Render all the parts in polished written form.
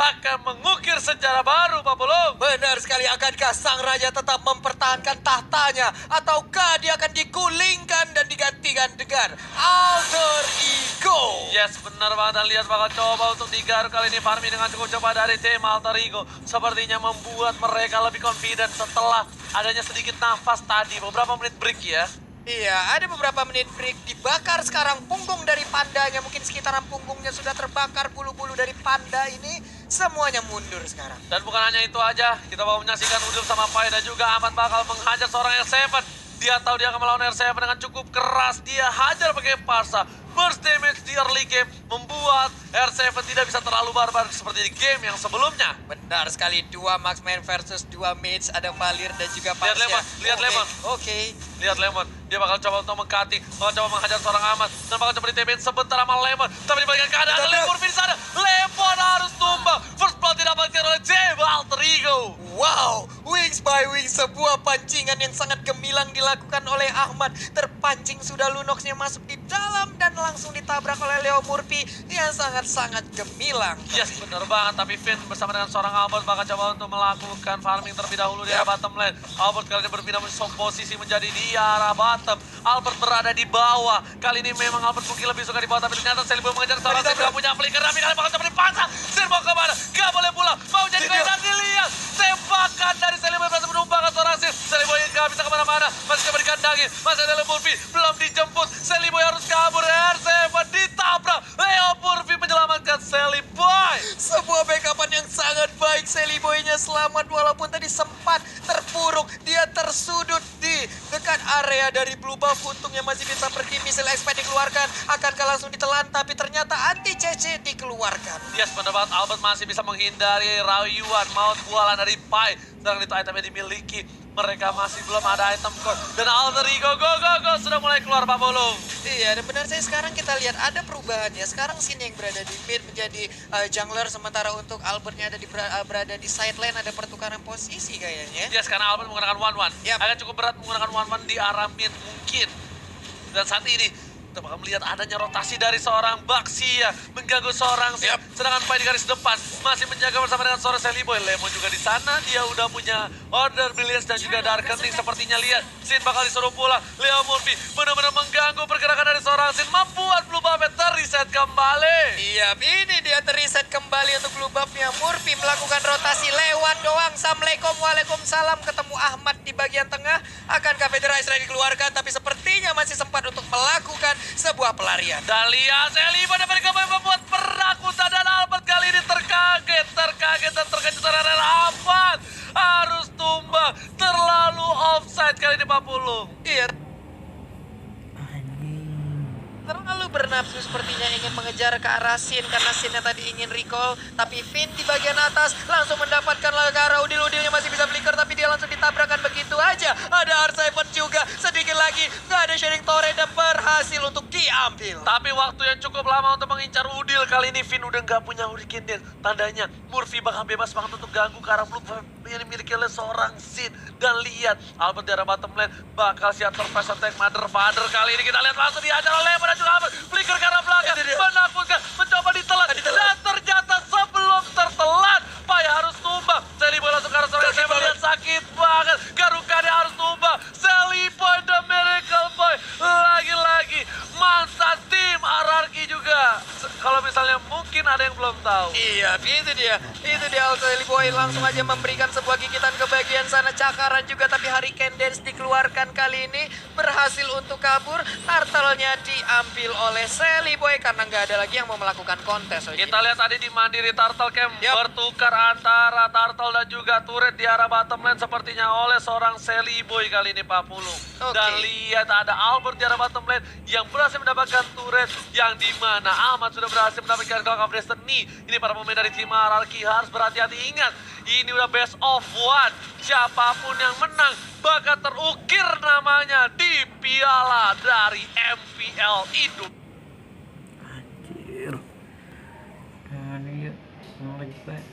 akan mengukir sejarah baru, Pak Pulung. Benar sekali, akankah sang raja tetap mempertahankan tahtanya? Ataukah dia akan digulingkan dan digantikan dengan alter ego? Yes, benar banget. Dan lihat bakal coba untuk digaruk kali ini farming dengan cukup cepat dari tim Alter Ego. Sepertinya membuat mereka lebih confident setelah adanya sedikit nafas tadi. Beberapa menit break ya. Iya, ada beberapa menit break. Dibakar sekarang punggung dari pandanya. Mungkin sekitaran punggungnya sudah terbakar. Bulu-bulu dari panda ini semuanya mundur sekarang. Dan bukan hanya itu aja, kita mau menyaksikan Udil sama Pai dan juga Ahmad bakal menghajar seorang R7. Dia tahu dia akan melawan R7 dengan cukup keras. Dia hajar pakai Parsa. Burst damage di early game membuat R7 tidak bisa terlalu barbar seperti di game yang sebelumnya. Benar sekali, dua marksman versus dua mates. Ada Valir dan juga Lihat Pasya. Lemon, lihat Lemon. Oke. Lihat Lemon, dia bakal coba untuk meng-cutting, bakal coba menghajar seorang Ahmad, dan bakal coba di-TPin sebentar sama Lemon. Tapi di bagian keadaan ada Lemon di sana. Lemon harus tumbang. First blood didapatkan oleh Jeba Alter Ego. Wow, wings by wings, sebuah pancingan yang sangat gemilang dilakukan oleh Ahmad. Terpancing sudah Lunoxnya masuk di dalam dan langsung ditabrak oleh Leo Murphy yang sangat-sangat gemilang. Yes, bener banget. Tapi Finn bersama dengan seorang Albert bakal coba untuk melakukan farming terlebih dahulu di arah bottom lane. Albert kali ini berpindah posisi menjadi di arah bottom. Albert berada di bawah. Kali ini memang Albert mungkin lebih suka di bawah, tapi ternyata Seliboy mengejar seorang Sin gak punya flicker. Tapi kali bakal coba dipasang. Sin mau kemana? Gak boleh pulang. Mau jadi gol dan dilihat. Tembakan dari Seliboy berhasil menumbangkan seorang Sin. Seliboy gak bisa kemana-mana. Masih coba dikandangin. Masih ada Leo Murphy. Belum dijemput. Seliboy harus kabur. R7 ditabrak. Leo Murphy menyelamatkan Seliboy. Sebuah backupan yang sangat baik. Seliboynya selamat walaupun tadi sempat terpuruk. Dia tersudut di dekat area dari blue buff. Untungnya masih bisa pergi. Misil expand dikeluarkan. Akankah langsung ditelan, tapi ternyata anti CC dikeluarkan. Yes, benar banget. Albert masih bisa menghindari rayuan maut bualan dari Pai. Sedang itu itemnya dimiliki. Mereka masih belum ada item core. Dan Alter Ego go sudah mulai keluar, Pak Bolong. Iya, dan benar saya sekarang kita lihat ada perubahan ya. Sekarang Sin yang berada di mid menjadi jungler, sementara untuk Albertnya ada berada di side lane. Ada pertukaran posisi kayaknya. Yes, karena Albert menggunakan 1-1. Yap. Agak cukup berat menggunakan 1-1 di arah mid mungkin. Dan saat ini kita bakal melihat adanya rotasi dari seorang Baxia mengganggu seorang Sin. Yap. Sedangkan Pai di garis depan masih menjaga bersama dengan seorang Seliboy. Lemon juga di sana, dia udah punya Order Brilliance dan juga Darkening. Sepertinya lihat Sin bakal disuruh pulang. Leo Murphy benar-benar mengganggu pergerakan dari seorang Sin, membuat blue buff terreset kembali. Iya, ini dia terreset kembali untuk blue buff-nya. Murphy melakukan rotasi lewat doang. Assalamualaikum, waalaikumsalam. Ketemu Ahmad di bagian tengah. Akankah Federasi dikeluarkan, tapi sepertinya masih sempat untuk melakukan sebuah pelarian. Dan lihat Seliboy dapat kembali membuat perakutan, dan Albert kali ini terkaget dan terkejut terhadap Ahmad. Harus tumbang, terlalu offside kali ini Pak Pulung. Iya. Terlalu bernafsu sepertinya ingin mengejar ke arah Sin karena Sinnya tadi ingin recall. Tapi Finn di bagian atas langsung mendapatkan ke arah Udil-Udilnya masih bisa flicker, tapi dia langsung ditabrakan begitu aja. Ada R7 juga, sedikit lagi nggak ada sharing torrent dan berhasil untuk diambil. Tapi waktu yang cukup lama untuk mengincar Udil. Kali ini Finn udah nggak punya Hurricane Dance. Tandanya Murphy bakal bebas banget untuk ganggu ke arah blue yang dimiliki oleh seorang Sin. Dan lihat Albert di arah bottom lane bakal siap surprise attack Mother Father. Kali ini kita lihat langsung dihajar oleh Lemon dan juga Albert. Flicker ke arah belakang, menakutkan, mencoba ditelan. Dan ternyata sebelum tertelan, Pai harus tumbang. Seliboy langsung ke arah seorang yang melihat sakit banget. Garukannya harus tumbang. Seliboy the miracle boy. Lagi-lagi mantan tim RRQ juga. Kalau misalnya mungkin ada yang belum tahu. Iya, itu dia. Itu dia Seliboy langsung aja memberikan sebuah gigitan ke bagian sana. Cakaran juga, tapi Hurricane Dance dikeluarkan kali ini. Berhasil untuk kabur. Turtle-nya diambil oleh Seliboy karena nggak ada lagi yang mau melakukan kontes. Kita lihat tadi di Mandiri Turtle Camp Yap. bertukar antara Turtle dan juga turret di arah bottom lane sepertinya oleh seorang Seliboy kali ini Pak Pulung. Oke. Dan lihat ada Albert di arah bottom lane yang berhasil mendapatkan turret, yang dimana Ahmad sudah berhasil mendapatkan Clock of Destiny. Ini para pemain dari tim RRQ harus berhati-hati. Ingat, ini udah best of one. Siapapun yang menang bakal terukir namanya di piala dari MPL Indo. Anjir. Nah, ini lagi baik.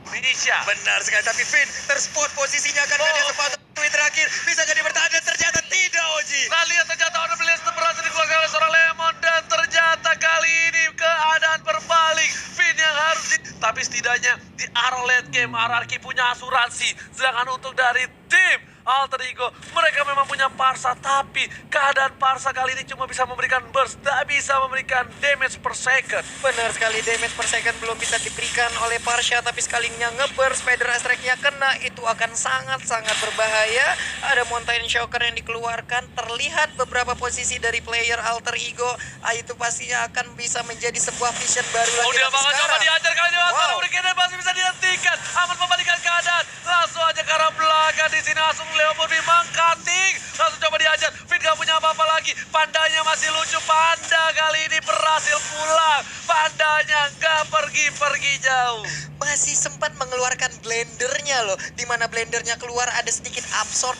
Indonesia. Benar sekali, tapi Finn terspot posisinya kan dia sempat terakhir. Bisa jadi bertahan dan ternyata tidak, Oji. Nah, lihat ternyata Order Brilliance berhasil dikeluarkan oleh seorang Lemon, dan ternyata kali ini keadaan berbalik. Finn yang harus Tapi setidaknya di arah late game, RRQ punya asuransi. Sedangkan untuk dari tim Alter Ego, mereka memang punya Parsa, tapi keadaan Parsa kali ini cuma bisa memberikan burst, tak bisa memberikan damage per second. Benar sekali, damage per second belum bisa diberikan oleh Parsha, tapi sekalinya ngeburst, Spider Strike-nya kena, itu akan sangat-sangat berbahaya. Ada Mountain Shocker yang dikeluarkan, terlihat beberapa posisi dari player Alter Ego, itu pastinya akan bisa menjadi sebuah vision baru lagi. Oh, dia Tapi bakal coba sekarang, diajar kali ini, wow, Hurricane masih bisa dihentikan. Aman membalikan keadaan, langsung aja ke arah belakang di sini, langsung Leo Murphy mengcutting, langsung coba diajar. Fit gak punya apa-apa lagi, Pandanya masih lucu. Panda kali ini berhasil pulang, Pandanya gak pergi-pergi jauh. masih sempat mengeluarkan blendernya loh, dimana blendernya keluar ada sedikit absorb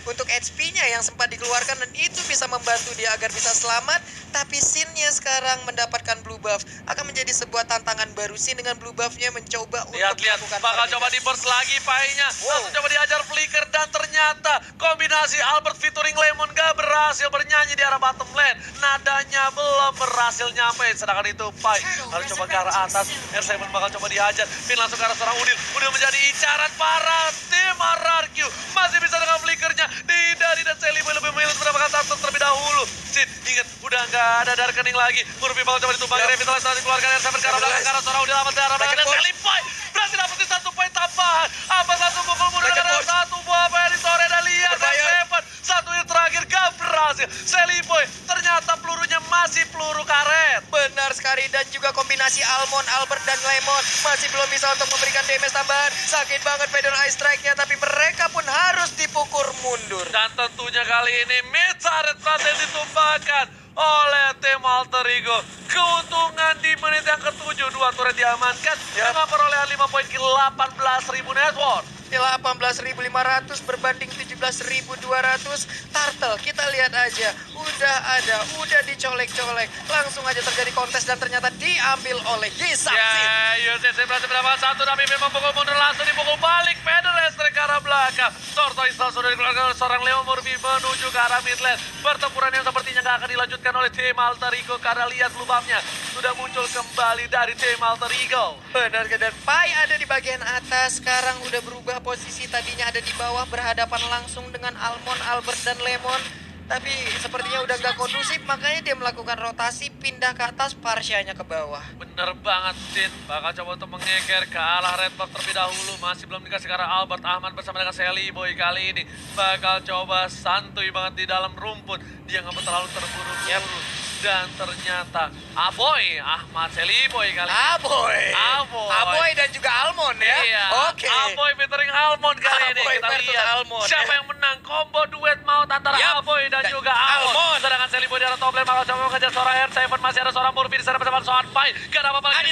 untuk HP-nya yang sempat dikeluarkan, dan itu bisa membantu dia agar bisa selamat. Tapi Sin-nya sekarang mendapatkan blue buff, akan menjadi sebuah tantangan baru. Sin dengan blue buff-nya mencoba untuk Lihat-lihat, melakukan bakal perlindasan. coba di burst lagi Pai-nya. Langsung coba diajar Flicker, dan ternyata kombinasi Albert featuring Lemon gak berhasil bernyanyi di arah bottom lane. Nadanya belum berhasil nyampe, sedangkan itu Pai harus coba ke arah atas. R7 bakal coba dihajar, Finn langsung ke arah seorang Udil. Udil menjadi incaran para tim RRQ. Masih bisa dengan Flickernya, dihindari dan Celiboy lebih memilih mendapatkan satu terlebih dahulu. Sin, ingat, udah gak ada darah kening lagi. Murphy bakal coba ditumbang, revitalisasi dikeluarkan R7 ke arah belakang, ke arah seorang Udil amat darah belakang, dan Celiboy berhasil dapetin 1 poin tambahan. Apa satu pukul mundur dengan satu buah apa yang disore, dan lihat R7. Satu yang terakhir gak berhasil. Celiboy ternyata pelurunya masih peluru karet. Benar sekali, dan juga kombinasi Almond, Albert, dan Lemon masih belum bisa untuk memberikan damage tambahan. Sakit banget Feather Ice Strike-nya, tapi mereka pun harus dipukul mundur. Dan tentunya kali ini mid turret berhasil ditumbangkan oleh tim Alter Ego. Keuntungan di menit yang ke-7, 2 turret diamankan dengan perolehan 5 poin ke 18.000 net worth. 18.500 berbanding 17.200. Turtle, kita lihat aja, udah dicolek-colek. Langsung aja terjadi kontes, dan ternyata diambil oleh Gisam. Ya, UCC berhasil mendapatkan satu, tapi memang pukul mundur langsung dipukul balik. Federer ke arah belakang. Tortoise sudah dikeluarkan oleh seorang Leo Murphy menuju ke arah mid lane. Pertempuran yang sepertinya gak akan dilanjutkan oleh tim Alter Ego, karena lihat lubangnya sudah muncul kembali dari tim Alter Ego. Benar, dan Pai ada di bagian atas, sekarang udah berubah posisi, tadinya ada di bawah berhadapan langsung dengan Almond, Albert, dan Lemon. Tapi sepertinya udah gak kondusif, makanya dia melakukan rotasi, pindah ke atas, Parsyanya ke bawah. Bener banget, Sin. Bakal coba untuk mengeker ke arah Red Buff terlebih dahulu. Masih belum dikasih ke arah Albert. Ahmad bersama dengan Celiboy kali ini bakal coba santuy banget di dalam rumput. Dia nggak mau terlalu terburu-buru. Dan ternyata Aboy, Ahmad Celiboy kali ini. Aboy dan juga Almond ya? Iya, Oke. Aboy featuring Almond kali ini. Aboy Kita versus lihat Almond, siapa ya. yang menang combo duet maut antara Aboy dan juga Almond. Sedangkan Celiboy di arah top lane bakal coba mengejar seorang R7. Masih ada seorang Murphy di sana bersama seorang Pai. Gak ada apa-apa lagi.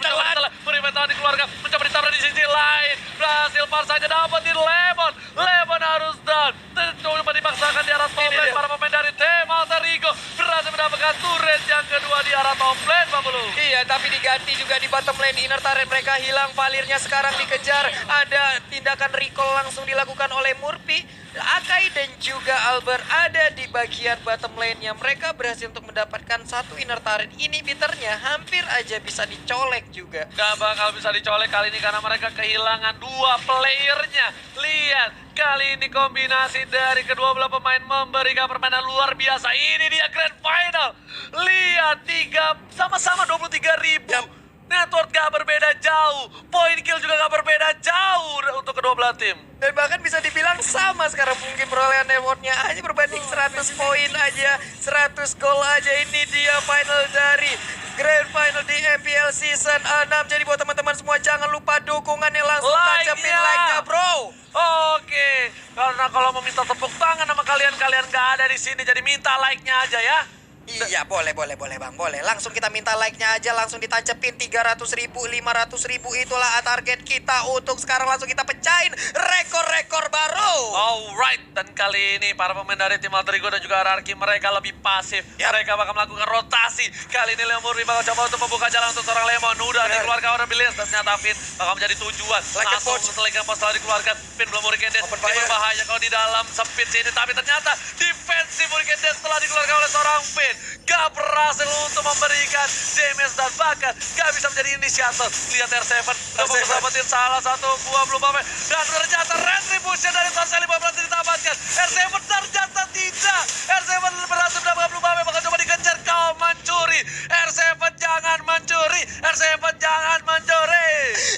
Murphy telah dikeluarkan, mencoba ditabrak di sisi lain. Berhasil Parsanya dapetin Lemon. Lemon harus down. Coba dipaksakan di arah top lane. Para pemain dari tim Alter Ego berhasil mendapatkan turret yang kedua di arah top lane, Pak Bulu. Iya, tapi diganti juga di bottom lane. Inner turret mereka hilang, Valirnya sekarang dikejar. Ada tindakan recall langsung dilakukan oleh Murphy. Akai dan juga Albert ada di bagian bottom lane-nya. Mereka berhasil untuk mendapatkan satu inner turret. Inhibitornya hampir aja bisa dicolek juga. Gak bakal bisa dicolek kali ini karena mereka kehilangan 2 playernya. Lihat, kali ini kombinasi dari kedua belah pemain memberikan permainan luar biasa. Ini dia Grand Final. Lihat, sama-sama 23.000. Network gak berbeda jauh. Point kill juga gak berbeda jauh untuk kedua belah tim. Dan bahkan bisa dibilang sama sekarang mungkin perolehan networknya hanya berbanding 100 poin aja, 100 gol aja. Ini dia final dari Grand Final di MPL Season 6. Jadi buat teman-teman semua jangan lupa dukungannya, langsung tancapin like-nya bro. Oke, karena kalau mau minta tepuk tangan sama kalian gak ada di sini, jadi minta like-nya aja ya. Iya, boleh bang, boleh. Langsung kita minta like-nya aja, langsung ditancepin 300.000, 500.000, itulah target kita untuk sekarang. Langsung kita pecahin rekor-rekor baru. Alright, dan kali ini para pemain dari tim Alter Ego dan juga RRQ mereka lebih pasif. Mereka bakal melakukan rotasi. Kali ini Leo Murphy bakal coba untuk membuka jalan untuk seorang Lemon. Udah dikeluarkan orang Bilis, dan ternyata Finn bakal menjadi tujuan. Langsung setelah setelah dikeluarkan, Finn belum Hurricane Dash. Ini berbahaya kalau di dalam sempit sini, tapi ternyata defensif Hurricane Dash setelah dikeluarkan oleh seorang Finn. gak berhasil untuk memberikan damage dan bahkan gak bisa menjadi inisiator. Lihat R7 dapat dapetin salah satu buah blue buff dan ternyata retribution dari Sally Boy berhasil ditamatkan. R7 ternyata tidak. R7 berhasil mendapatkan blue buff, bahkan coba dikejar. Kau mencuri, R7 jangan mencuri, R7 jangan mencuri.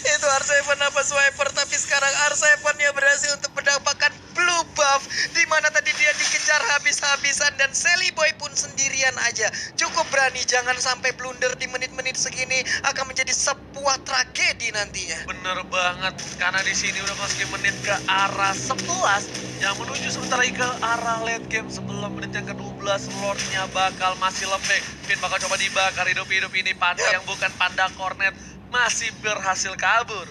Itu R7 apa swiper, tapi sekarang R7-nya berhasil untuk mendapatkan blue buff, di mana tadi dia dikejar habis-habisan dan Sally Boy pun sendirian aja. Cukup berani, jangan sampai blunder di menit-menit segini, akan menjadi sebuah tragedi nantinya. Bener banget, karena di sini udah masukin menit ke arah 11 yang menuju sebentar lagi ke arah late game sebelum menit yang ke-12. Lordnya bakal masih lembek. Finn bakal coba dibakar hidup-hidup ini. Panda yang bukan panda cornet masih berhasil kabur.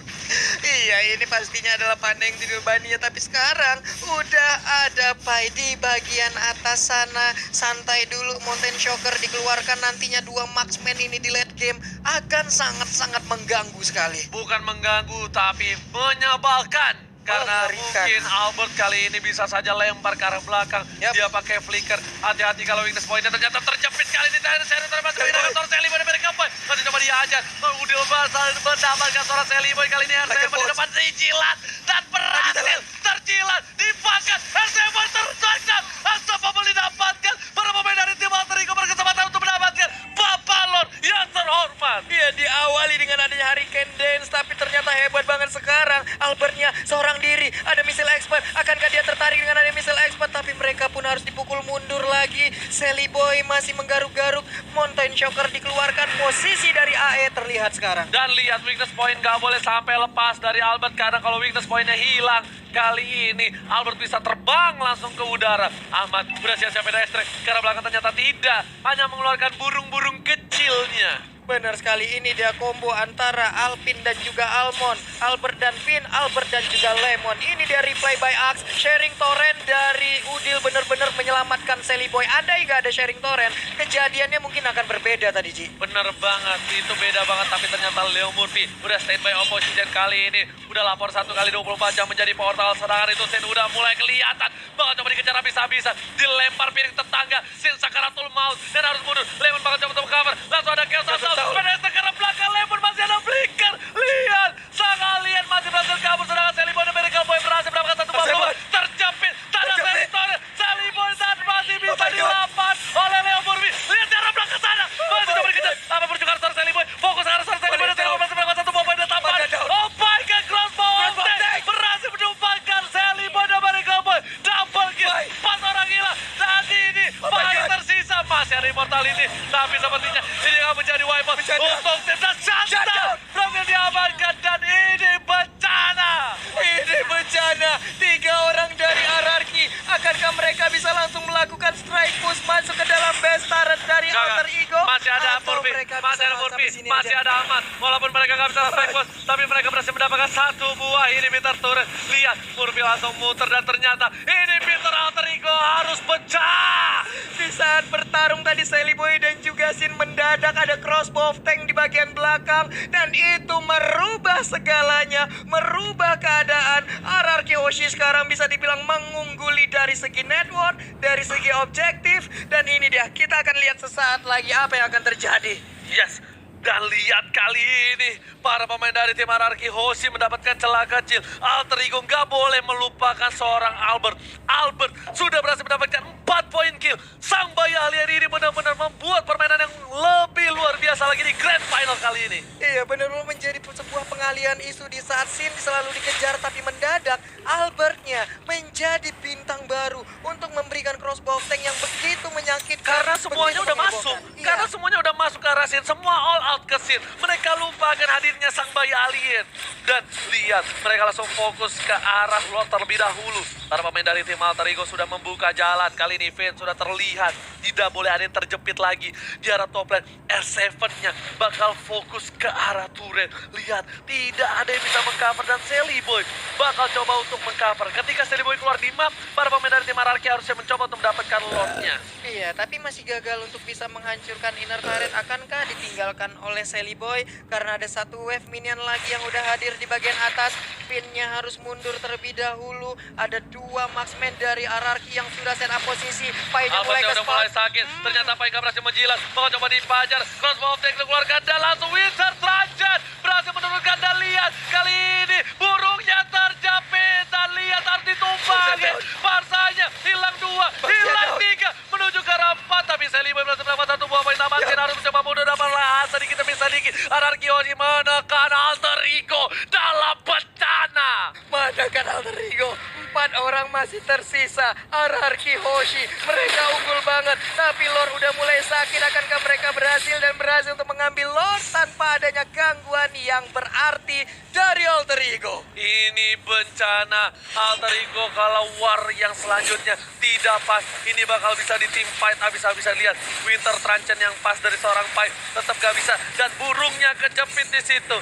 Iya, ini pastinya adalah Panda yang tidur baninya, tapi sekarang udah ada Pai di bagian atas sana. Santai dulu, Mountain Shocker dikeluarkan, nantinya dua marksman ini di late game akan sangat-sangat mengganggu sekali. Bukan mengganggu, tapi menyebalkan. Karena mungkin Albert kali ini bisa saja lempar ke arah belakang. Dia pakai flicker. Hati-hati kalau weakness point-nya ternyata terjepit kali ini. Seri terlepas kali ini. Sally Boy dari Kapoy. Masih coba diajar. Udil Basal mendapatkan seorang Sally Boy kali ini. R7 di depan dijilat. Dan berhasil terjilat. Dibakar. R7 tertangkap. Unstoppable didapatkan. Para pemain dari tim Alter Ego berkesempatan untuk mendapatkan Papalon yang terhormat. Iya, diawali dengan adanya Hurricane Dance, tapi ternyata hebat banget sekarang. Albertnya seorang diri, ada missile expert. Akankah dia tertarik dengan adanya missile expert? Tapi mereka pun harus dipukul mundur lagi. Sally Boy masih menggaruk-garuk. Mountain Shocker dikeluarkan, posisi dari AE terlihat sekarang. Dan lihat weakness point gak boleh sampai lepas dari Albert, karena kalau weakness pointnya hilang kali ini Albert bisa terbang langsung ke udara. Ahmad udah siap-siap pedestre, karena belakang ternyata tidak, hanya mengeluarkan burung-burung kecilnya. Benar sekali, ini dia combo antara Alpin dan juga Almond, Albert dan Finn, Albert dan juga Lemon. Ini dia replay by Axe, sharing torrent dari Udil benar-benar menyelamatkan Sally Boy. Andai gak ada sharing torrent, kejadiannya mungkin akan berbeda tadi, Ji. Bener banget, itu beda banget, tapi ternyata Leo Murphy udah standby opposition kali ini. Udah lapor 1 kali 24 jam menjadi portal, sedangkan itu Sin udah mulai kelihatan. Bakal coba dikejar habis-habisan, dilempar piring tetangga, Sin sakaratul maut dan harus mundur. Lemon bakal coba untuk cover, langsung ada chaos asal. Pedestre ke belakang, Lemon masih ada flicker. Lihat, sang alien masih berhasil kabur, sedangkan Sally Boy dan Miracle Boy berhasil mendapatkan satu bom. Terjepit, tanda teritori. Sally Boy dan masih bisa dilapan oleh Leo Murphy. Lihat cara belakang sana, masih coba dikejar. Apa berjuang arah Sally Boy, fokus ke arah Sally Boy dan Sally Boy masih mendapatkan satu bom dan tampar. Oh my god, crossbow attack berhasil menumpangkan Sally Boy dan Miracle Boy. Double kill, 4 orang hilang. Dan ini paling tersisa masih ada immortality, tapi sepertinya ini akan menjadi wipe out untuk tim dan shutdown. Belum yang diamankan dan ini bencana. Ini bencana, 3 orang dari Ararki. Akankah mereka bisa langsung melakukan strike push masuk ke dalam base turret dari Alter Ego? Masih ada Atau Murphy, mereka masih bisa ada sampai Murphy, sini masih aja? ada Ahmad. Walaupun mereka nggak bisa strike force, tapi mereka berhasil mendapatkan 1 buah inhibitor turret. Lihat, Murphy langsung muter dan ternyata inhibitor Alter Ego harus pecah. Di saat bertarung tadi Sally Boy dan juga Sin mendadak ada crossbow of tank di bagian belakang, dan itu merubah segalanya, merubah keadaan. Ararki Hoshi sekarang bisa dibilang mengungguli dari segi network, dari segi objektif, dan ini dia, kita akan lihat sesaat lagi apa yang akan terjadi. Yes, dan lihat kali ini para pemain dari tim Ararki Hoshi mendapatkan celah kecil. Alter Ego nggak boleh melupakan seorang Albert. Albert sudah berhasil mendapatkan 4 poin kill. Sang bayi alien ini benar-benar membuat permainan yang lebih luar biasa lagi di Grand Final kali ini. Iya, benar-benar menjadi sebuah pengalian isu di saat Sin selalu dikejar, tapi mendadak Albertnya menjadi bintang baru untuk memberikan crossbow tank yang begitu menyakitkan. Karena semuanya begitu udah menghebohkan. masuk. Iya. Karena semuanya udah masuk ke arah Sin. Semua all out ke Sin. Mereka lupakan hadirnya sang bayi alien. Dan lihat, mereka langsung fokus ke arah Lord terlebih dahulu. Para pemain dari tim Alter Ego sudah membuka jalan. Kali ini Finn sudah terlihat. Tidak boleh ada yang terjepit lagi. Di arah top lane, R7-nya bakal fokus ke arah turret. Lihat, tidak ada yang bisa mengcover dan Sally Boy bakal coba untuk mengcover. Ketika Sally Boy keluar di map, para pemain dari tim Ararki harusnya mencoba untuk mendapatkan Lordnya. Iya, tapi masih gagal untuk bisa menghancurkan inner turret. Akankah ditinggalkan oleh Sally Boy? Karena ada 1 wave minion lagi yang udah hadir di bagian atas. Finn-nya harus mundur terlebih dahulu. Ada 2 marksman dari RRQ yang sudah set up posisi. Pai-nya mulai Albertnya ke udah mulai spot. sakit. Ternyata Pai nggak berhasil menjilat. Bakal coba dipajar. Crossbow of Tank dikeluarkan dan langsung Winter Trajan berhasil menurunkan dan lihat kali ini burungnya terjepit dan lihat harus ditumbangin. Barsanya hilang 2, hilang 3 menuju ke arah 4. Tapi Seliboy berhasil mendapat 1 buah poin tambahan. Sin harus mencoba mundur dapat lah sedikit demi sedikit. RRQ Hoshi menekan Alter Ego dalam bencana. Menekan Alter Ego. 4 orang masih tersisa. RRQ Hoshi. Mereka unggul banget. Tapi Lord udah mulai sakit. Akankah mereka berhasil untuk mengambil Lord tanpa adanya gangguan yang berarti dari Alter Ego? Ini bencana. Alter Ego kalau war yang selanjutnya tidak pas, ini bakal bisa di team fight habis-habisan. Lihat Winter Truncheon yang pas dari seorang Pai tetap gak bisa dan burungnya kejepit di situ.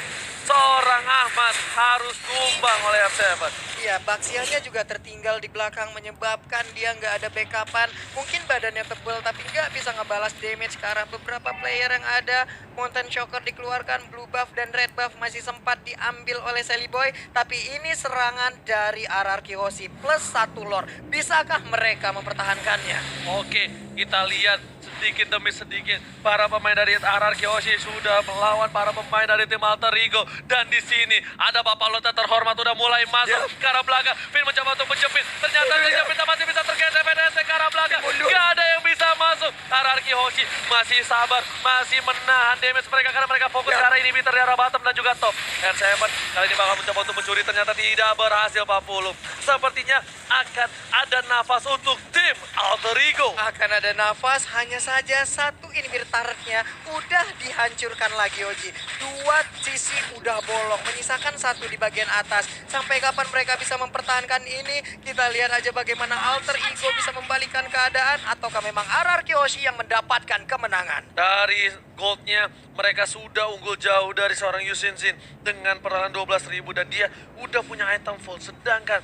Seorang Ahmad harus tumbang oleh F7. Iya, Baxiannya juga tertinggal di belakang menyebabkan dia nggak ada backupan. Mungkin badannya tebal tapi nggak bisa ngebalas damage ke arah beberapa player yang ada. Mountain Shocker dikeluarkan, blue buff dan red buff masih sempat diambil oleh Seliboy. Tapi ini serangan dari RRQ Hoshi plus 1 lore. Bisakah mereka mempertahankannya? Oke, kita lihat sedikit demi sedikit para pemain dari RRQ Hoshi sudah melawan para pemain dari tim Alter Ego. Dan di sini ada Bapak Lota terhormat udah mulai masuk ke arah belakang. Finn mencoba untuk menjepit. Ternyata terjepit masih bisa tergeser PDST ke arah belakang. Gak ada yang bisa masuk. RRQ Hoshi masih sabar, masih menahan damage mereka karena mereka fokus ke arah inhibitor di arah bottom dan juga top. R7 kali ini bakal mencoba untuk mencuri, ternyata tidak berhasil Pak Pulung. Sepertinya akan ada nafas untuk tim Alter Ego. Akan ada nafas, hanya saja 1 inhibitor turretnya udah dihancurkan lagi Oji. 2 sisi udah bolong, menyisakan 1 di bagian atas. Sampai kapan mereka bisa mempertahankan ini? Kita lihat aja bagaimana Alter Ego bisa membalikan keadaan, ataukah memang RRQ Hoshi yang mendapatkan kemenangan. Dari goldnya mereka sudah unggul jauh dari seorang Yusinsin dengan perolehan 12.000 dan dia udah punya item full. Sedangkan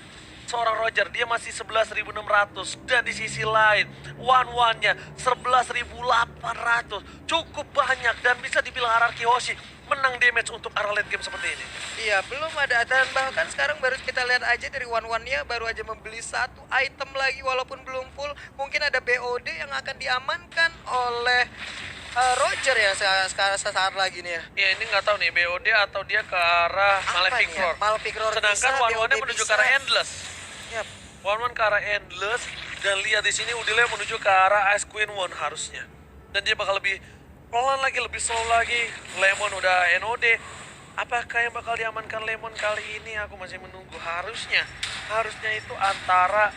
seorang Roger dia masih 11.600 dan di sisi lain one-one-nya 11.800. Cukup banyak dan bisa dibilang RRQ Hoshi menang damage untuk arah late game seperti ini. Iya, belum ada, dan bahkan sekarang baru kita lihat aja dari one-one-nya baru aja membeli 1 item lagi walaupun belum full. Mungkin ada BOD yang akan diamankan oleh Roger ya sesaat lagi nih ya. Ya ini nggak tahu nih BOD atau dia ke arah Malefic nih ya? Roar. Malefic Roar Sedangkan bisa, one-one-nya BOD menuju ke bisa. arah Endless. Yap. One-one ke arah Endless dan lihat di sini Udile menuju ke arah Ice Queen One harusnya. Dan dia bakal lebih pelan lagi, lebih slow lagi. Lemon udah NOD. Apakah yang bakal diamankan Lemon kali ini? Aku masih menunggu. Harusnya itu antara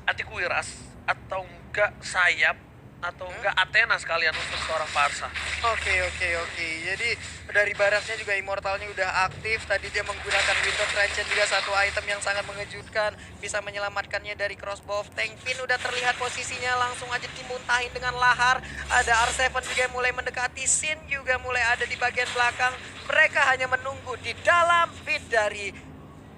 Antikuiras atau enggak Sayap atau enggak Athena sekalian untuk seorang Parsa. Oke. Jadi dari baratnya juga Immortalnya udah aktif. Tadi dia menggunakan Winter Truncheon juga 1 item yang sangat mengejutkan. Bisa menyelamatkannya dari crossbow of tank. Finn udah terlihat posisinya langsung aja dimuntahin dengan lahar. Ada R7 juga yang mulai mendekati. Sin juga mulai ada di bagian belakang. Mereka hanya menunggu di dalam feed dari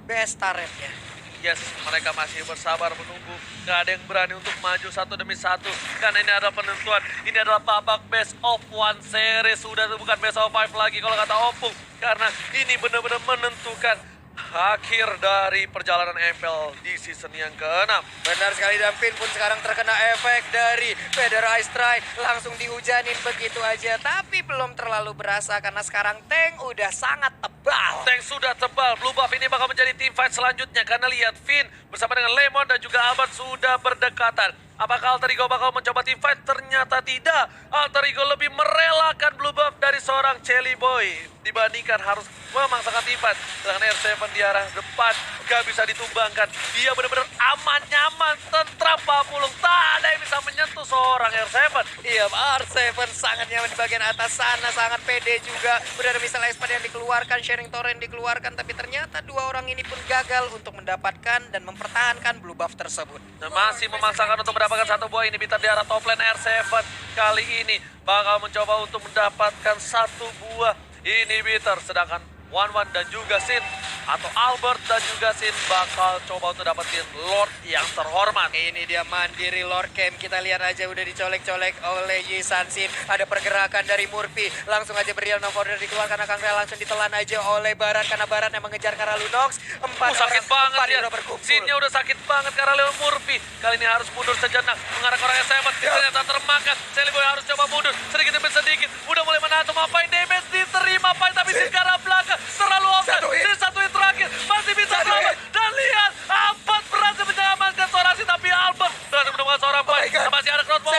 best turretnya. Yes, mereka masih bersabar menunggu. Gak ada yang berani untuk maju satu demi satu. Karena ini adalah penentuan. Ini adalah babak best of 1 series. Sudah bukan best of 5 lagi kalau kata Opung. Karena ini benar-benar menentukan akhir dari perjalanan MPL di season yang ke-6. Benar sekali, dan Finn pun sekarang terkena efek dari Feather Ice Strike. Langsung dihujanin begitu aja. Tapi belum terlalu berasa karena sekarang tank udah sangat tebal. Tank sudah tebal. Blue buff ini bakal menjadi team fight selanjutnya. Karena lihat Finn bersama dengan Lemon dan juga Albert sudah berdekatan. Apakah Alter Ego bakal mencoba team fight? Ternyata tidak. Alter Ego lebih merelakan blue buff dari seorang Chelly Boy dibandingkan harus memaksakan team fight. Sedangkan R7 di arah depan gak bisa ditumbangkan. Dia benar-benar aman, nyaman, tentram Pak Pulung. Tak ada yang bisa menyentuh seorang R7. Iya, R7 sangat nyaman di bagian atas sana, sangat pede juga. Udah ada missile expert yang dikeluarkan, sharing torrent dikeluarkan, tapi ternyata 2 orang ini pun gagal untuk mendapatkan dan mempertahankan blue buff tersebut. Dan masih memaksakan untuk mendapatkan 1 buah inhibitor di arah top lane. R7 kali ini bakal mencoba untuk mendapatkan 1 buah inhibitor. Sedangkan One dan juga Sin atau Albert dan juga Sin bakal coba untuk dapetin Lord yang terhormat. Ini dia mandiri Lord Camp. Kita lihat aja udah dicolek-colek oleh Yi San-shin. Ada pergerakan dari Murphy. Langsung aja Brilliant of Order dikeluarkan. Akan langsung ditelan aja oleh Barat. Karena Barat yang mengejar ke arah Lunox. Sakit banget ya. Sinnya udah sakit banget karena Leon Murphy. Kali ini harus mundur sejenak. Mengarah ke orang S7. Ternyata termakan. Celiboy harus coba mundur. Sedikit demi sedikit. Udah mulai menato. Mapain damage diterima. Pain tapi Sin ke arah belakang. Terlalu offset. Sin satu hit terakhir. Masih bisa selamat. Dan lihat. Albert berhasil menyelamatkan seorang Sin. Tapi Albert berhasil menemukan seorang Pain. Masih ada crossbow.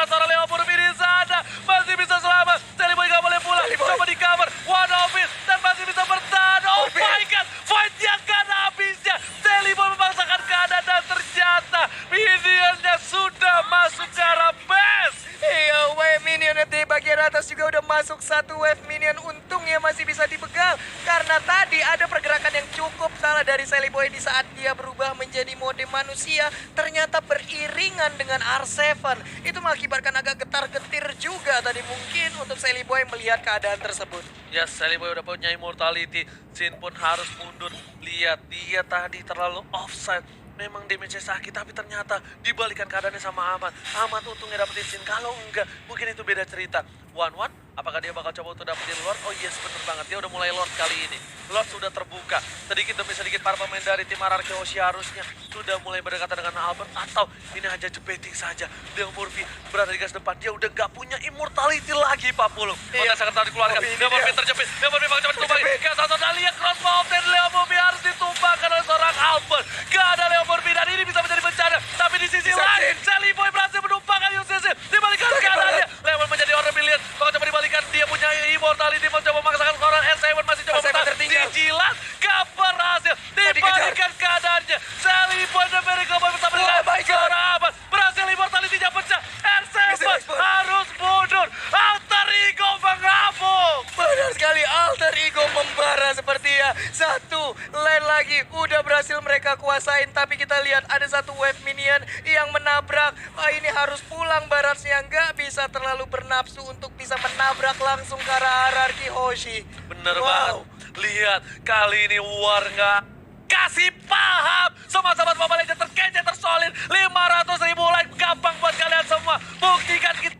Seorang Leon Murphy di sana. Masih bisa selamat. Celiboy gak boleh pulang. Coba di cover. One of it. Dan masih bisa bertahan. Oh my god. Fight yang gak ada habisnya. Celiboy memaksakan keadaan dan ternyata minionnya sudah masuk ke arah base. Iya, wave minion di bagian atas juga udah masuk satu wave minion. Untungnya masih bisa dipegang. Karena tadi ada pergerakan yang cukup salah dari Celiboy di saat dia berubah menjadi mode manusia. Ternyata beriringan dengan R7. Itu mengakibatkan agak getar-getir juga tadi mungkin untuk Celiboy melihat keadaan tersebut. Ya, Celiboy udah punya immortality. Sin pun harus mundur. Lihat, dia tadi terlalu offside. Memang damage-nya sakit, tapi ternyata dibalikan keadaannya sama Ahmad. Ahmad untungnya dapetin Sin, kalau enggak, mungkin itu beda cerita. One-one, apakah dia bakal coba untuk dapetin Lord? Oh yes, bener banget, dia udah mulai Lord kali ini. Lord sudah terbuka, sedikit demi sedikit para pemain dari tim RRQ Hoshi harusnya sudah mulai berdekatan dengan Albert. Atau ini hanya jebeting saja. Leon Murphy berada di garis depan, dia udah gak punya immortality lagi, Pak Pulung. Konten sangat tadi dikeluarkan, Leon Murphy terjepit. Leon Murphy bakal coba ditumbangin. Kayak satu lihat crossbow dan Leon Murphy harus ditumbangkan oleh seorang Albert. Gak ada Leon Murphy dan ini bisa menjadi bencana. Tapi di sisi lain, Celiboy berhasil menumpangkan UCC. Dibalikan keadaannya. Leon menjadi orang brilliant. Bakal coba dibalikan, dia punya immortality. Mau coba memaksakan seorang S7 masih coba bertahan. Dijilat, gak berhasil. Dibalikan keadaannya. Celiboy dan Merikoboy bersama dengan seorang Ahmad. Berhasil immortality-nya pecah. S7 harus mundur. Alter Ego mengamuk. Benar sekali, Alter Ego membara sepertinya. Satu lane lagi udah berhasil mereka kuasain. Tapi kita lihat ada satu wave minion yang menabrak. Ini harus pulang Baratnya. Nggak bisa terlalu bernafsu untuk bisa menabrak langsung ke arah hierarki Hoshi. Bener banget. Lihat, kali ini War nggak kasih paham. Semua sahabat Mobile Legends terkece, tersolid. 500.000 like, gampang buat kalian semua. Buktikan kita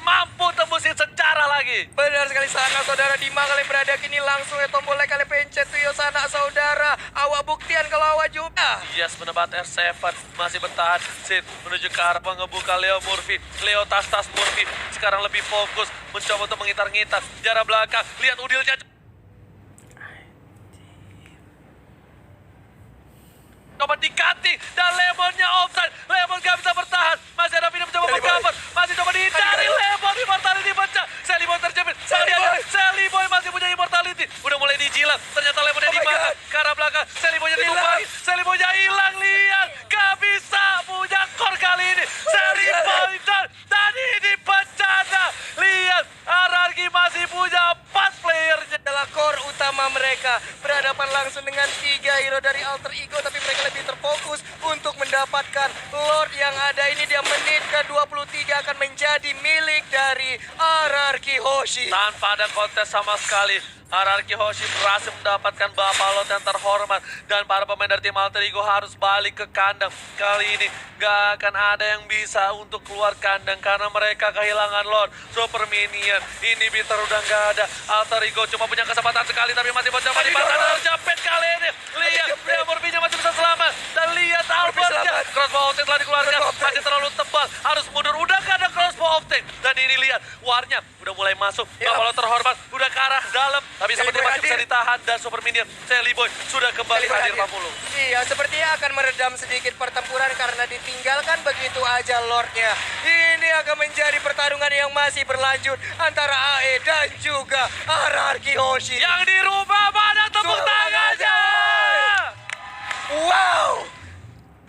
mampu tembusin sejarah lagi. Benar sekali sana saudara, di mana kalian berada kini langsung ya tombol like kalian pencet tuh yo sana saudara. Awak buktian kalau awak juga. Yes, menebat R7 masih bertahan. Sin menuju ke arah pengebuka Leo Murphy. Leo tas-tas Murphy sekarang lebih fokus mencoba untuk mengitar-ngitar jarak belakang. Lihat udilnya. Coba diganti dan Lemonnya offside. Lemon gak bisa bertahan. Masih ada Vina mencoba mengcover. Masih coba dihindari. Lemon immortality pecah. Celiboy terjepit. Celiboy masih punya immortality. Udah mulai dijilat. Ternyata Lemonnya dimakan. Ke arah belakang. Celiboynya ditumpangi. Celiboynya hilang. Lihat. Gak bisa punya core kali ini. Celiboy dan ini bencana. Lihat. RRQ masih punya 4 playernya. Adalah core utama mereka. Berhadapan langsung dengan 3 hero dari Alter Ego. Tapi mereka lebih terfokus untuk mendapatkan Lord yang ada. Ini dia menit ke-23 akan menjadi milik dari RRQ Hoshi. Tanpa ada kontes sama sekali, RRQ Hoshi berhasil mendapatkan Bapak Lord yang terhormat. Dan para pemain dari tim Alter Ego harus balik ke kandang. Kali ini gak akan ada yang bisa untuk keluar kandang karena mereka kehilangan Lord. Super Minion, inhibitor udah gak ada. Alter Ego cuma punya kesempatan sekali tapi masih mencoba di pasar. Terjepit kali ini. Lihat, Leo Murphy masih bisa selamat. Dan lihat Albertnya. Crossbow of Tank telah dikeluarkan. Masih terlalu tebal. Harus mundur. Udah gak ada crossbow of Tank. Dan ini lihat, warnya udah mulai masuk. Bapak Lord terhormat. Udah ke arah dalam. Tapi seperti masih bisa ditahan. Dan Super Minion, Celiboy sudah kembali hadir Pak Pulung. Iya, sepertinya akan meredam sedikit pertempuran karena ditinggalkan begitu aja Lordnya. Ini akan menjadi pertarungan yang masih berlanjut antara AE dan juga RRQ Hoshi. Yang di rumah mana tepuk tangannya? Wow!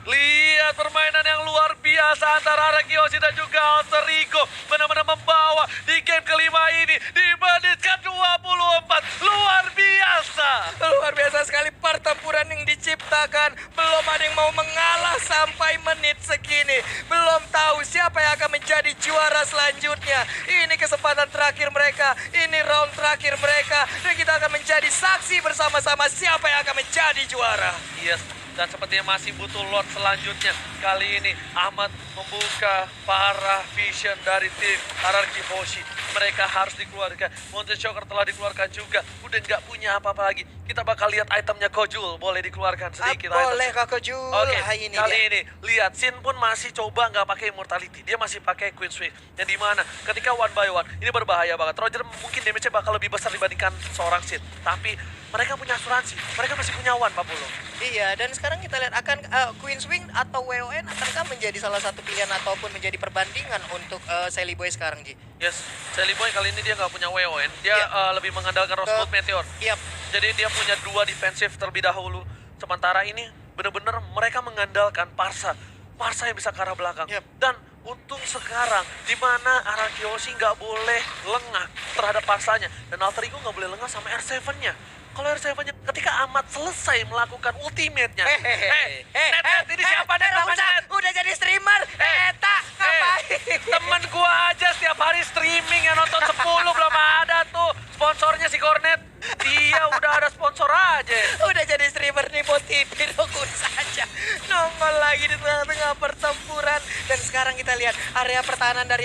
Lihat lihat permainan yang luar biasa antara Araki Hoshi dan juga Alter Ego. Benar-benar membawa di game kelima ini di menit ke-24. Luar biasa. Luar biasa sekali pertempuran yang diciptakan. Belum ada yang mau mengalah sampai menit segini. Belum tahu siapa yang akan menjadi juara selanjutnya. Ini kesempatan terakhir mereka. Ini round terakhir mereka. Dan kita akan menjadi saksi bersama-sama siapa yang akan menjadi juara. Yes, dan sepertinya masih butuh Lord selanjutnya. Kali ini Ahmad membuka para vision dari tim Araki Hoshi. Mereka harus dikeluarkan. Mountain Shocker telah dikeluarkan juga. Udah nggak punya apa-apa lagi. Kita bakal lihat itemnya Kojul. Boleh dikeluarkan sedikit. Boleh Kak Kojul. Oke, Ini kali dia. ini lihat Sin pun masih coba nggak pakai Immortality. Dia masih pakai Queen Swift. Yang dimana ketika one by one ini berbahaya banget. Roger mungkin damage-nya bakal lebih besar dibandingkan seorang Sin. Tapi mereka punya asuransi. Mereka masih punya one, Pak Polo. Iya, dan sekarang kita lihat akan Queen Swing atau WON akankah menjadi salah satu pilihan ataupun menjadi perbandingan untuk Sally Boy sekarang, Ji? Yes, Sally Boy kali ini dia nggak punya WON. Dia Iya. lebih mengandalkan Rosewood Meteor. Yap. Jadi dia punya 2 defensif terlebih dahulu. Sementara ini benar-benar mereka mengandalkan Parsa. Parsa yang bisa ke arah belakang. Yep. Dan untung sekarang di mana Araki Hoshi nggak boleh lengah terhadap Parsanya. Dan Alter Ego nggak boleh lengah sama R7-nya. Kalau R7-nya ketika Ahmad selesai melakukan ultimate-nya. Net, ini siapa Net namanya Net? Udah jadi streamer. Eta, ngapain? Temen gua aja setiap hari streaming yang nonton 10 belum ada tuh. Sponsornya si Cornet. Dia udah ada sponsor aja. Udah jadi streamer nih, mau TV dukun saja. Nongol lagi di tengah-tengah pertempuran. Dan sekarang kita lihat area pertahanan dari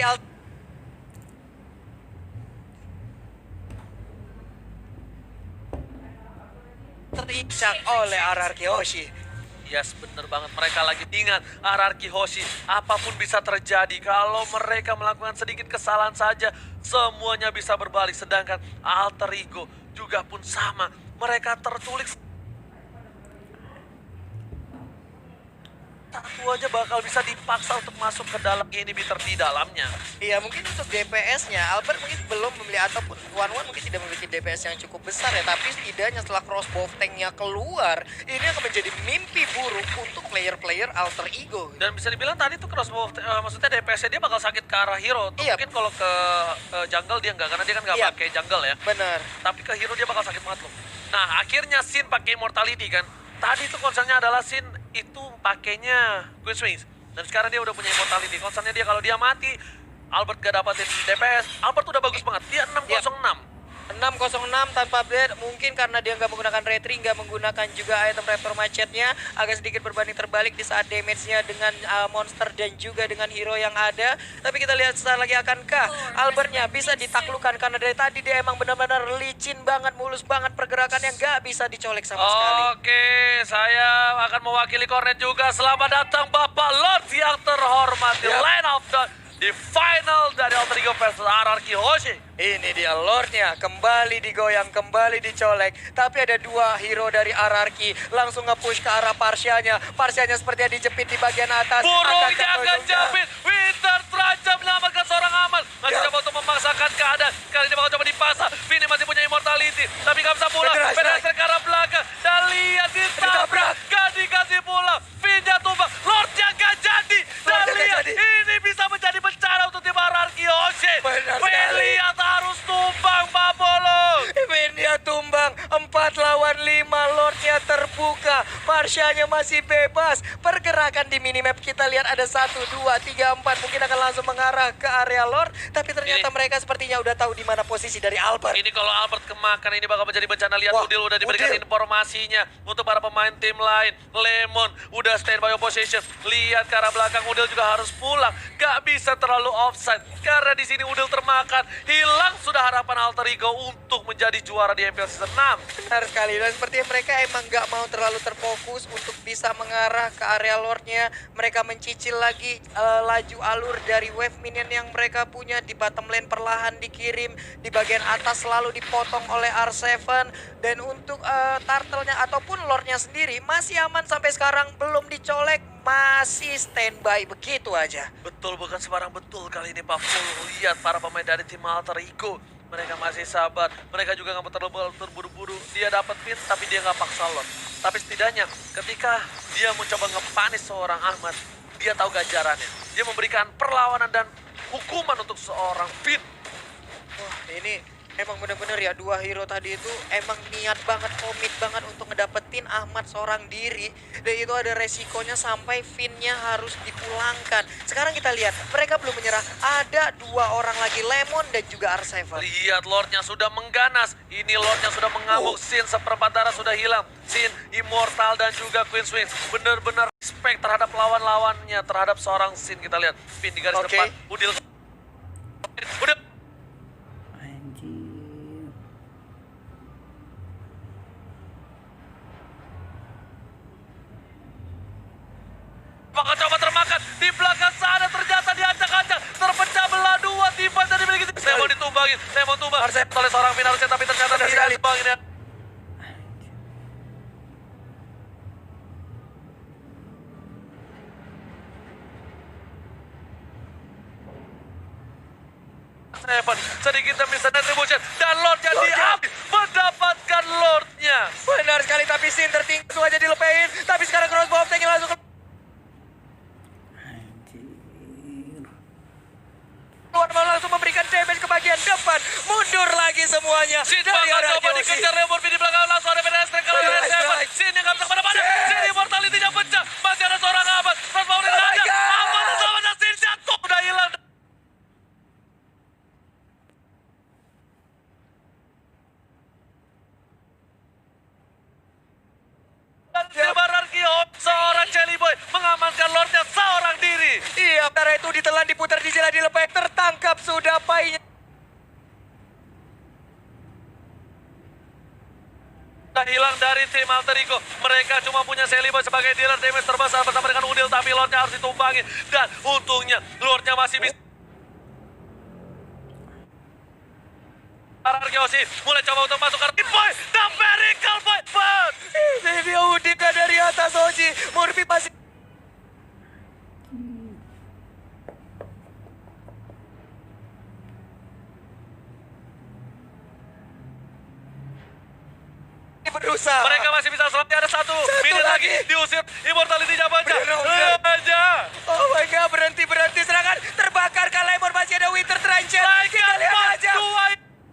terincang oleh Araki Hoshi. Yes, bener banget. Mereka lagi ingat Araki Hoshi. Apapun bisa terjadi. Kalau mereka melakukan sedikit kesalahan saja, semuanya bisa berbalik. Sedangkan Alter Ego juga pun sama. Mereka terculik. Satu aja bakal bisa dipaksa untuk masuk ke dalam inhibitor di dalamnya. Iya, mungkin untuk DPS-nya Albert mungkin belum memiliki ataupun One mungkin tidak memiliki DPS yang cukup besar ya, tapi setidaknya setelah crossbow tank-nya keluar, ini akan menjadi mimpi buruk untuk player-player Alter Ego. Dan bisa dibilang tadi tuh crossbow, maksudnya DPS-nya dia bakal sakit ke arah hero. Tuh Iya. mungkin kalau ke jungle dia nggak, karena dia kan nggak Iya. pakai jungle ya. Benar. Tapi ke hero dia bakal sakit banget loh. Nah, akhirnya Sin pakai Immortality kan. Tadi tuh concernnya adalah Sin itu pakainya Queen Swings. Dan sekarang dia udah punya Immortality. Concernnya dia kalau dia mati, Albert gak dapatin DPS. Albert udah bagus banget. Dia 606. 606 tanpa blade, mungkin karena dia nggak menggunakan retri, nggak menggunakan juga item raptor macetnya, agak sedikit berbanding terbalik di saat damage-nya dengan monster dan juga dengan hero yang ada. Tapi kita lihat sesaat lagi akankah Albertnya bisa ditaklukkan, karena dari tadi dia emang benar-benar licin banget, mulus banget pergerakannya, nggak bisa dicolek sama sekali. Oke, saya akan mewakili Cornet juga. Selamat datang Bapak Lord yang terhormat di Line of di final dari Alter Ego versus Araki Hoshi. Ini dia Lordnya, kembali digoyang, kembali dicolek. Tapi ada 2 hero dari Ararki, langsung nge-push ke arah Parsianya. Parsianya sepertinya dijepit di bagian atas. Burungnya akan jepit. Winter terancam menyelamatkan seorang aman. Masih coba untuk memaksakan keadaan. Kali ini bakal coba dipasang. Vini masih punya Immortality. Tapi gak bisa pulang. Penetrasi ke arah belakang. Dan lihat ditabrak. Gak dikasih pulang. Vini tumbang. Lordnya gak jadi. Dan lihat ini bisa menjadi bencana untuk tim Araki Hoshi. Lihat harus tumbang Pak Bolo. Dia tumbang, 4 lawan 5, Lordnya terbuka, Parsianya masih bebas. Pergerakan di minimap kita lihat ada 1, 2, 3, 4, mungkin akan langsung mengarah ke area Lord. Tapi ternyata mereka sepertinya udah tahu di mana posisi dari Albert. Ini kalau Albert kemakan ini bakal menjadi bencana. Lihat Wah, Udil udah diberikan Udil. informasinya untuk para pemain tim lain. Lemon udah standby opposition. Lihat ke arah belakang, Udil juga harus pulang. Gak bisa terlalu offside karena di sini Udil termakan. Hilang sudah harapan Alter Ego untuk menjadi juara di MPL Season 6. Benar sekali, dan sepertinya mereka emang nggak mau terlalu terfokus untuk bisa mengarah ke area Lordnya. Mereka mencicil lagi laju alur dari wave minion yang mereka punya. Di bottom lane perlahan dikirim, di bagian atas selalu dipotong oleh R7. Dan untuk turtle-nya ataupun Lordnya sendiri masih aman sampai sekarang, belum dicolek, masih standby begitu aja. Betul, bukan sembarang betul kali ini Pak Pul. Lihat para pemain dari tim Alter Ego. Mereka masih sabar. Mereka juga nggak mau terlalu terburu-buru. Dia dapat pin tapi dia nggak paksa Lord. Tapi setidaknya ketika dia mencoba ngepanis seorang Ahmad, Dia tahu ganjarannya. Dia memberikan perlawanan dan hukuman untuk seorang Finn. Wah, ini emang bener-bener ya, dua hero tadi itu emang niat banget, komit banget untuk ngedapetin Ahmad seorang diri. Dan itu ada resikonya sampai Finn-nya harus dipulangkan. Sekarang kita lihat, mereka belum menyerah. Ada dua orang lagi, Lemon dan juga R7. Lihat Lordnya sudah mengganas. Ini Lordnya sudah mengamuk. Sin seperempat darah sudah hilang. Sin, Immortal dan juga Queen's Wings. Benar-benar respect terhadap lawan-lawannya. Terhadap seorang Sin. Kita lihat Finn di garis depan. Udil. Udah. Anjir. Maka coba termakan di belakang sana, ternyata diacak-acak, terpecah belah dua, tiba dari memiliki. Saya mau ditumbangin, saya mau tumbang oleh seorang Finn harusnya, tapi ternyata tidak ditumbangin ya. Seven sedikit demi retribution dan Lordnya diambil, mendapatkan Lordnya. Benar sekali, tapi Sin tertinggal aja dilepehin. Tapi sekarang crossbow of tank langsung keluar, langsung memberikan damage ke bagian depan. Mundur lagi semuanya. Sin dari bakal arah coba Yoshi. dikejar Lemon di belakang, langsung ada PDS track kalau ada Seven. Sin yang nggak bisa kemana-mana. Sin immortality-nya pecah. Masih ada seorang Ahmad. Crossbow dari raja. Ahmad selamatnya, Sin jatuh. Udah hilang. Seorang Jelly Boy mengamankan Lordnya seorang diri. Iya, karena itu ditelan, diputar, dijela, dilepek, tertangkap sudah painya. Sudah hilang dari tim Alter Ego. Mereka cuma punya Jelly Boy sebagai dealer damage terbesar bersama dengan Udil, tapi Lordnya harus ditumbangin. Dan untungnya Lordnya masih bisa. Arkeosi mulai coba untuk masuk ke Boy, the miracle Boy. Ini dia Udika dari atas Oji. Murphy masih berusaha. Mereka masih bisa selamat. Ada satu mini lagi diusir. Immortality-nya baca. Aja. Oh my god, berhenti serangan. Terbakar kan Lemon, masih ada Winter Trencher. Kita lihat aja.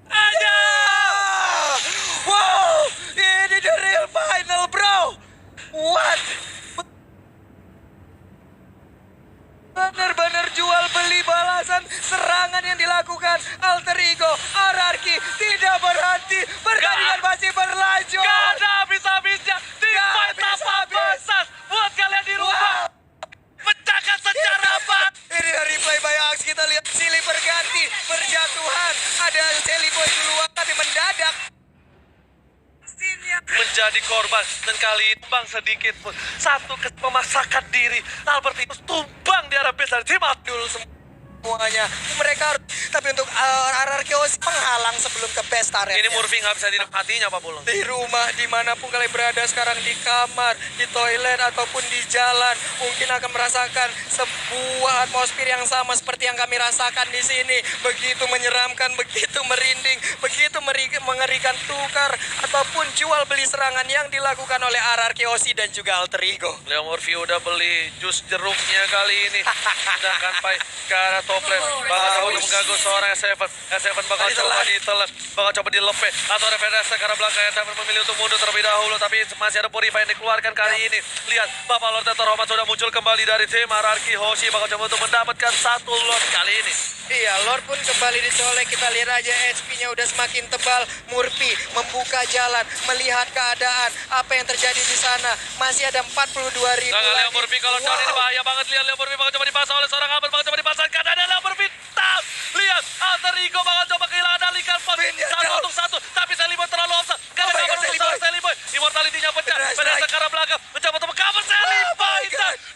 Aja. Wow, ini the real final bro. What? Benar-benar jual beli balasan serangan yang dilakukan Alter Ego. Ararki tidak berhenti, pertandingan masih berlanjut. Gak ada habis-habisnya. Timfight tanpa batas. Buat kalian di rumah. Pecahkan secara apa? Ini dari replay by Axe, kita lihat Silly berganti, berjatuhan. Ada Jelly Boy duluan tapi mendadak menjadi korban, dan kali ini tumbang sedikit pun. Satu memaksakan diri, Albert itu tumbang di arah base dari tim dulu semuanya. Mereka tapi untuk Ararkeos menghalang sebelum ke best area. ini Murphy nggak bisa hatinya Pak Bulung. Di rumah, dimanapun kalian berada sekarang, di kamar, di toilet, ataupun di jalan, mungkin akan merasakan sebuah atmosfer yang sama seperti yang kami rasakan di sini. Begitu menyeramkan, begitu merinding, begitu mengerikan, tukar ataupun jual beli serangan yang dilakukan oleh Ararkeosi dan juga Alter Ego. Leo Murphy udah beli jus jeruknya kali ini. Sedangkan Pai ke arah top lane bakal coba untuk mengganggu seorang S7. S7 bakal coba ditelan, bakal coba dilepe. Atau ada PDS ke arah belakang. S7 memilih untuk mundur terlebih dahulu, tapi masih ada Purify yang dikeluarkan kali ini. Lihat, Bapak Lord terhormat sudah muncul kembali dari tim Ararki. Hoshi bakal coba untuk mendapatkan satu Lord kali ini. Iya, Lord pun kembali dicolek. Kita lihat aja HP-nya udah semakin tebal. Murphy membuka jalan, melihat keadaan, apa yang terjadi di sana. Masih ada 42.000 Nah, lagi. Leo Murphy kalau cari ini bahaya banget. Lihat Leo Murphy bakal coba dipasang oleh seorang Ahmad, bakal coba dipasangkan. Ada Leo Murphy, tap! Lihat, Alter Ego bakal coba kehilangan alikan pos. Satu untuk satu, tapi Jelly Boy terlalu offset. Gak ada cover untuk seorang Jelly Boy. Immortality-nya pecah. PDS ke arah belakang, mencoba untuk cover Jelly Boy.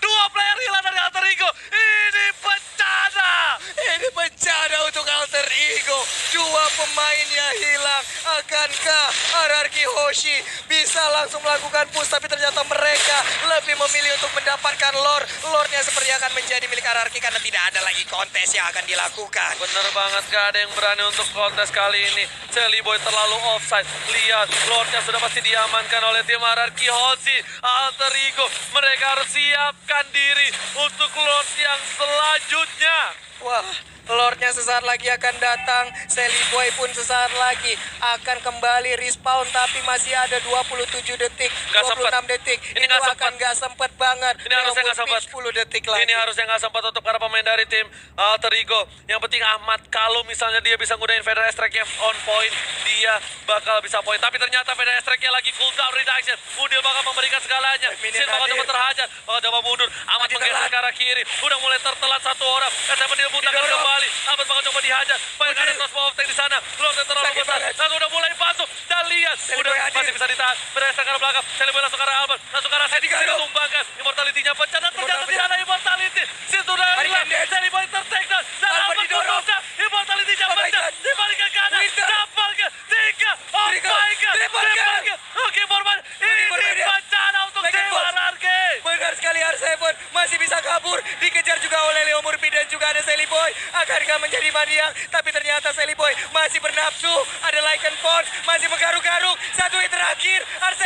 Dua player hilang dari Alter Ego. Ini bencana. Ini bencana untuk Alter Ego. Dua pemainnya hilang. Akankah Ararki Hoshi bisa langsung melakukan push, tapi ternyata mereka lebih memilih untuk mendapatkan lore. Lore-nya seperti akan menjadi milik Ararki karena tidak ada lagi kontes yang akan dilakukan. Bener banget, gak ada yang berani untuk kontes kali ini. Jelly Boy terlalu offside. Lihat, Lordnya sudah pasti diamankan oleh tim Ararki Hoshi. Alter Ego, mereka harus siapkan diri untuk Lord yang selanjutnya. Wah, Lordnya sesaat lagi akan datang. Sally Boy pun sesaat lagi akan kembali respawn. Tapi masih ada 27 detik, Gak 26 sempet. detik. Ini Itu gak akan gak sempet banget. Ini harusnya gak Murphy sempet. 10 detik lagi. Ini harusnya nggak sempat untuk para pemain dari tim Alter Ego. Yang penting Ahmad, kalau misalnya dia bisa ngudain Vader Strike-nya on point, dia bakal bisa point. Tapi ternyata Vader Strike-nya lagi cooldown reduction. Udil bakal memberikan segalanya. Minion Sin bakal hadir. coba terhajar, bakal coba mundur. Ahmad menggeser ke arah kiri. Udah mulai tertelat satu orang. SM dibutakan Didorong. kembali. Ahmad bakal coba dihajar. Banyak ada crossbow of tank di sana. Lord yang terlalu Sakit besar. banget. Langsung udah mulai masuk. Dan lihat, Sally udah Boy hadir. masih bisa ditahan. Vader Strike ke arah belakang. Sally Boy langsung ke arah Albert. Langsung ke arah Sin. Didorong. Ditumbangkan. Immortality-nya pecah. Dan ternyata Immortality. tidak ada Immortality. Sin sudah hilang. Hurricane Death. Sally Boy ter-takedown. Dan Albert Albert didorong. menunda. Immortality-nya Oh my pecah. God. Dibalikan ke kanan. Winter. Dapatkan. 3. Oh Triple. my God. Triple kill. Dapatkan. Oke, Forman. Ini berbeda. bencana untuk Second Dewa boss. Anarki. Benar sekali R7 masih bisa kabur. Dikejar juga oleh Leo Murphy dan juga ada Sally Boy. Akankah menjadi maniak? Tapi ternyata Sally Boy masih bernafsu. Ada Lycan Force masih menggaruk-garuk. Satu hit terakhir. R7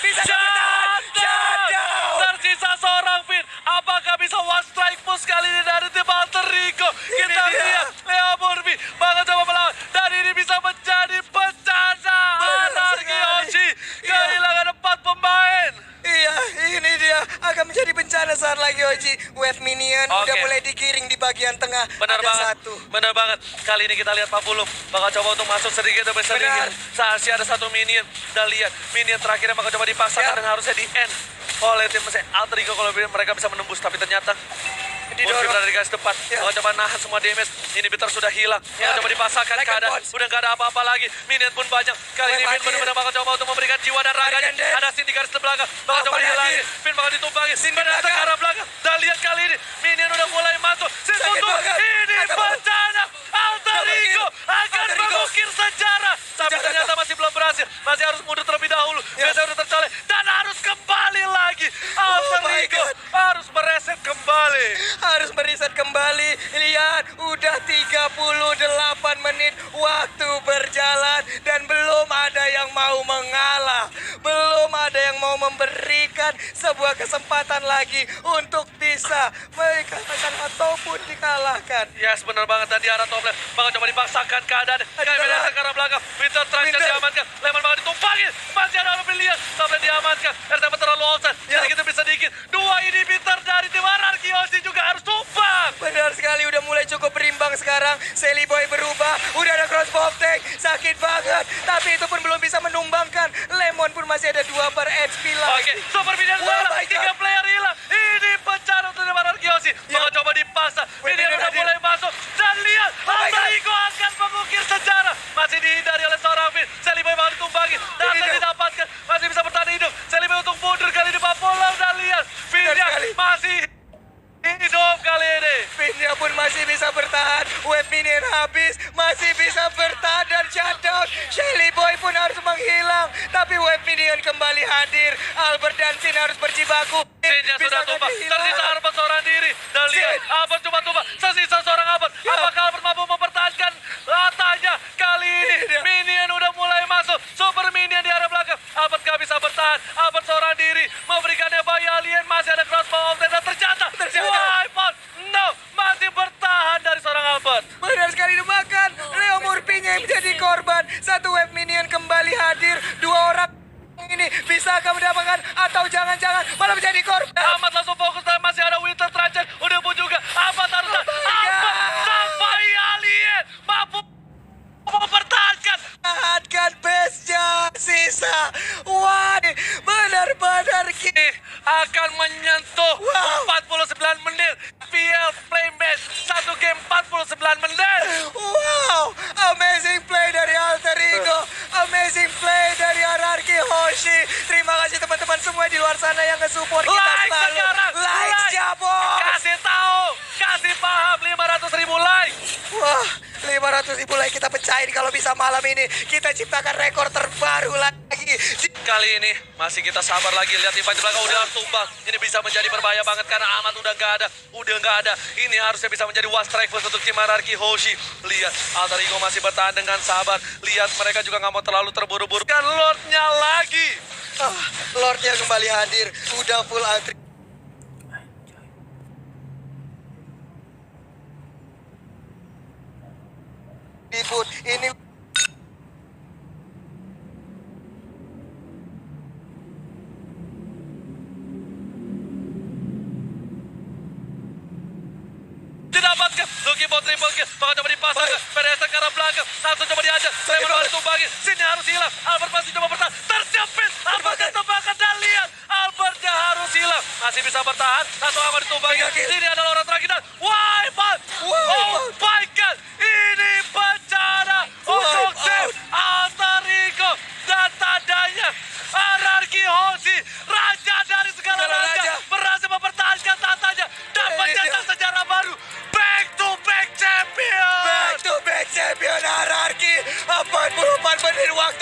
bisa bertahan. Shutdown. Tersisa seorang Finn. Apakah bisa one strike push kali ini dari tim Alter Ego? Kita dia. lihat Leo Murphy bakal coba melawan. Dan ini bisa menjadi bencana. Benar Anarki sekali. Hoshi Iya. kehilangan 4 pemain. Iya, ini dia akan menjadi bencana saat lagi Oji. Wave minion udah Oke. mulai digiring di bagian tengah. Benar ada banget, satu. benar banget. Kali ini kita lihat Pak Pulung bakal coba untuk masuk sedikit demi sedikit. Benar. Masih ada satu minion. Dan lihat, minion terakhirnya bakal coba dipaksakan Ya. dan harusnya di end oleh tim Alter Ego kalau mereka bisa menembus. Tapi ternyata Murphy Didorong. berada di garis depan. Ya. Bakal coba nahan semua damage. Inhibitor sudah hilang. Ya. Bakal coba dipaksakan Like keadaan. a boss. Udah gak ada apa-apa lagi. Minion pun banyak. Kali ini Wave Finn benar-benar bakal coba untuk memberikan jiwa dan raganya. Hurricane Death. Ada Sin di garis belakang. Bakal coba Apa dihilangin. lagi? Finn bakal ditumbangin. Sin di Benar ke belakang. arah belakang. Dan lihat kali ini. Minion udah mulai masuk. Sin Sakit butuh. banget. Ini Kata banget. bencana. Alter Double kill. Ego akan Alter Ego. mengukir sejarah. Tapi Sejarah. ternyata masih belum berhasil. Masih harus mundur terlebih dahulu. Ya. Biasanya udah tercolek. Dan harus kembali lagi. Alter my Ego God. harus mereset kembali. Harus meriset kembali. Lihat, udah 38 menit waktu berjalan dan belum ada yang mau mengalah. Belum ada yang mau memberikan sebuah kesempatan lagi untuk bisa mengalahkan ataupun dikalahkan. Yes, benar banget. Dan di arah top lane bakal coba dipaksakan keadaan. Kayak beda ke arah belakang. Winter Traction Winter. diamankan. Lemon bakal ditumpangin. Masih ada orang pilihan. Top lane diamankan. RTM terlalu offside. Ya. Sedikit demi sedikit. Dua inhibitor dari tim Anarki Hoshi juga harus tumpang. Benar sekali, udah mulai cukup berimbang sekarang. Sally Boy berubah, udah ada crossbow of tank, sakit banget. Tapi itu pun belum bisa menumbangkan. Lemon pun masih ada 2 per HP lagi. Oke, super minion Oh hilang. my God. 3 player hilang. Ini bencana untuk tim Anarki Hoshi. Bakal coba dipaksa. Wait, Minion minion udah hadir. mulai masuk. Dan lihat, Oh my Alter God. Ego akan mengukir sejarah. Masih dihindari oleh seorang Finn. Sally Boy bakal ditumbangin. Dan Ini dia. didapatkan. Masih bisa bertahan hidup. Sally Boy untuk mundur kali di Papola. Dan lihat, Finn sekali. masih hidup kali ini. Finnya pun masih bisa bertahan. Web minion habis, masih bisa bertahan dan shutdown. Shelly Boy pun harus menghilang. Tapi web minion kembali hadir. Albert dan Sin harus berjibaku. Sinnya sudah Bisakah tumbang. dihilang? Tersisa Albert seorang diri. Dan lihat, Sin. Albert cuma tumbang. Tersisa seorang Albert. Ya. Apakah Albert mampu mempertahankan latanya? Kali ini, Ini dia. Minion udah mulai masuk. Super Minion di arah belakang. Albert gak bisa bertahan. Albert seorang diri. Memberikannya bayi alien. Masih ada crossbow of death. Dan ternyata, wipe out. No, masih bertahan dari seorang Albert. Benar sekali dimakan. Leo Murphy-nya yang menjadi korban. Satu web minion kembali hadir. 2 orang ini bisakah mendapatkan atau jangan-jangan malah menjadi korban. Ahmad langsung fokus dan masih ada Winter Traction. Udah pun juga Ahmad harus Ahmad sampai alien mampu mempertahankan. Tahankan base-nya sisa. Wah, benar-benar Ini akan menyentuh Wow. 49 menit. PL play match 1 game 49 menit. Wow, amazing play dari Alter Ego, amazing play dari Anarki Hoshi. Terima kasih teman-teman semua di luar sana yang nge-support kita Like selalu. sekarang, Like like. Jabos. Kasih tahu, kasih paham 500.000 like. Wah, 500.000 like kita pecahin kalau bisa malam ini. Kita ciptakan rekor terbaru lagi. kali ini masih kita sabar lagi. Lihat di belakang Udil harus tumbang. Ini bisa menjadi berbahaya banget karena Ahmad udah nggak ada. Udil nggak ada. Ini harusnya bisa menjadi one strike first untuk tim Anarki Hoshi. Lihat Alter Ego masih bertahan dengan sabar. Lihat mereka juga nggak mau terlalu terburu-buru. Kan Lordnya lagi. Lordnya kembali hadir. Udah full antri. Ribut ini. Didapatkan Lucky Ball triple kill. Bakal coba dipasangkan. PDS ke arah belakang. Langsung coba diajak. Raymond harus tumbangin. Sini harus hilang. Albert masih coba bertahan. Terjepit. Albert ditembakkan dan lihat. Albertnya harus hilang. Masih bisa bertahan. Langsung aman ditumbangin. Ini adalah orang terakhir dan wipe. Oh my god. Ini bencana untuk tim Alter Ego. Dan tandanya Anarki Hoshi, raja dari segala raja, berhasil mempertahankan tatanya dan mencetak sejarah baru. Back to back champion. Back to back champion Anarki. 44 menit waktu